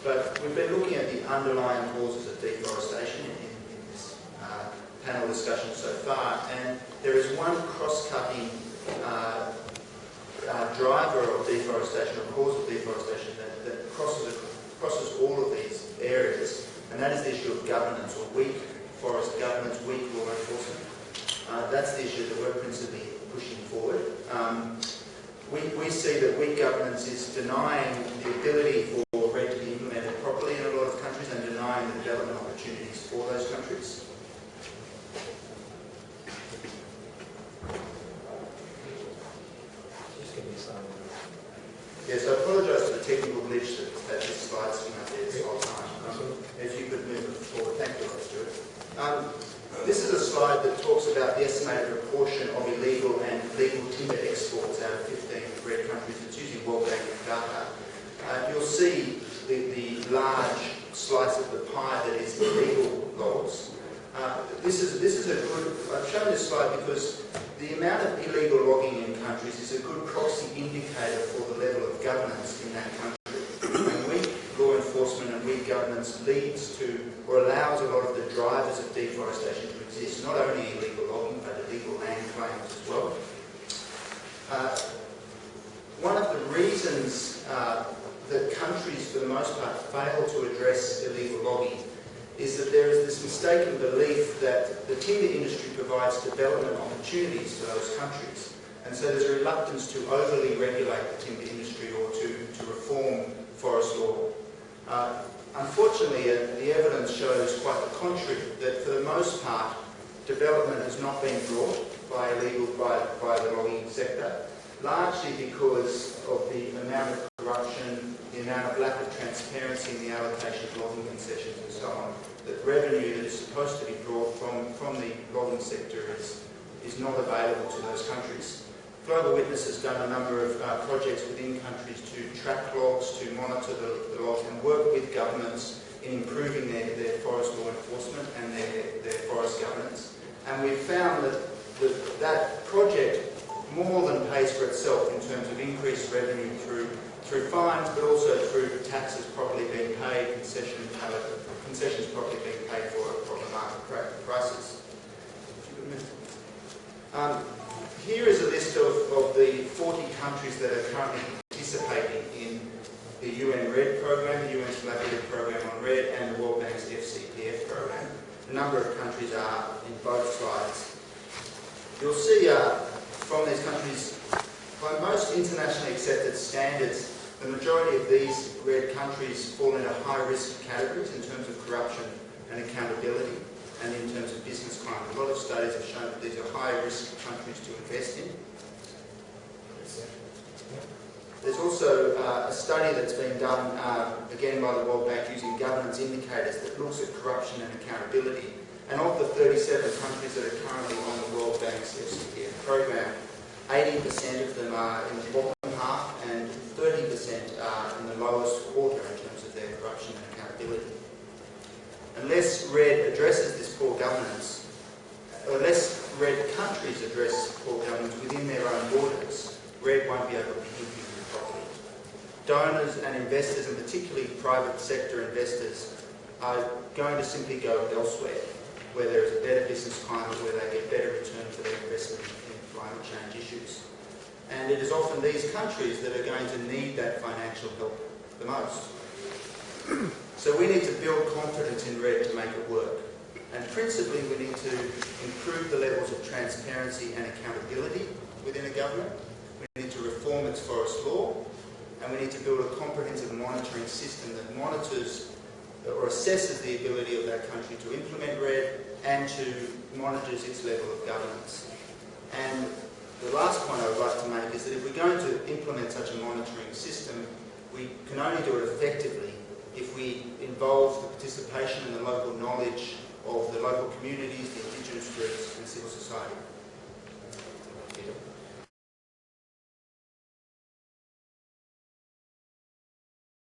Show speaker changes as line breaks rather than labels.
But we've been looking at the underlying causes of deforestation in this panel discussion so far, and there is one cross-cutting driver of deforestation, or cause of deforestation, that crosses all of these areas, and that is the issue of governance, or weak forest governance, weak law enforcement. That's the issue that we're principally pushing forward. We see that weak governance is denying the ability for REDD to be implemented properly in a lot of countries and denying the development opportunities for those countries. Yes, I apologise for the technical glitch that this slide's been up there this whole time. If you could move it forward. Thank you, Stuart. This is a slide that talks about the estimated proportion of illegal and legal timber exports out of 15 REDD countries. It's using World Bank data. You'll see the large slice of the pie that is illegal logs. This is a good. I've shown this slide because the amount of illegal logging in countries is a good proxy indicator for the level of governance in that country. And weak law enforcement and weak governance leads to, or allows a lot of the drivers of deforestation to exist, not only illegal logging, but illegal land claims as well. One of the reasons that countries, for the most part, fail to address illegal logging is that there is this mistaken belief that the timber industry provides development opportunities to those countries. And so there's a reluctance to overly regulate the timber industry or to reform forest law. Unfortunately, the evidence shows quite the contrary, that for the most part, development has not been brought by the logging sector, largely because of the amount of corruption, the amount of lack of transparency in the allocation of logging concessions and so on. That revenue that is supposed to be brought from the logging sector is not available to those countries. Global Witness has done a number of projects within countries to track logs, to monitor the logs and work with governments in improving their forest law enforcement and their forest governance. And we've found that that project more than pays for itself in terms of increased revenue through fines, but also through taxes properly being paid, concessions properly being paid for at proper market prices. Here is a list of the 40 countries that are currently participating in the UN REDD program, the UN's Collaborative Program on REDD, and the World Bank's FCPF program. A number of countries are in both slides. You'll see from these countries, by most internationally accepted standards, the majority of these REDD countries fall into high-risk categories in terms of corruption and accountability, and in terms of business climate. A lot of studies have shown that these are high-risk countries to invest in. There's also a study that's been done, again by the World Bank, using governance indicators that looks at corruption and accountability. And of the 37 countries that are currently on the World Bank's FCPF program, 80% of them are in the bottom half and 30% are in the lowest quarter in terms of their corruption and accountability. Unless REDD addresses this poor governance, unless REDD countries address poor governance within their own borders, REDD won't be able to be implemented properly. Donors and investors, and particularly private sector investors, are going to simply go elsewhere, where there is a better business climate, where they get better return for their investment in climate change issues. And it is often these countries that are going to need that financial help the most. So we need to build confidence in REDD to make it work. And principally, we need to improve the levels of transparency and accountability within a government. We need to reform its forest law, and we need to build a comprehensive monitoring system that monitors or assesses the ability of that country to implement REDD and to monitors its level of governance. And the last point I would like to make is that if we're going to implement such a monitoring system, we can only do it effectively if we involve the participation and the local knowledge of the local communities, the indigenous groups and civil society.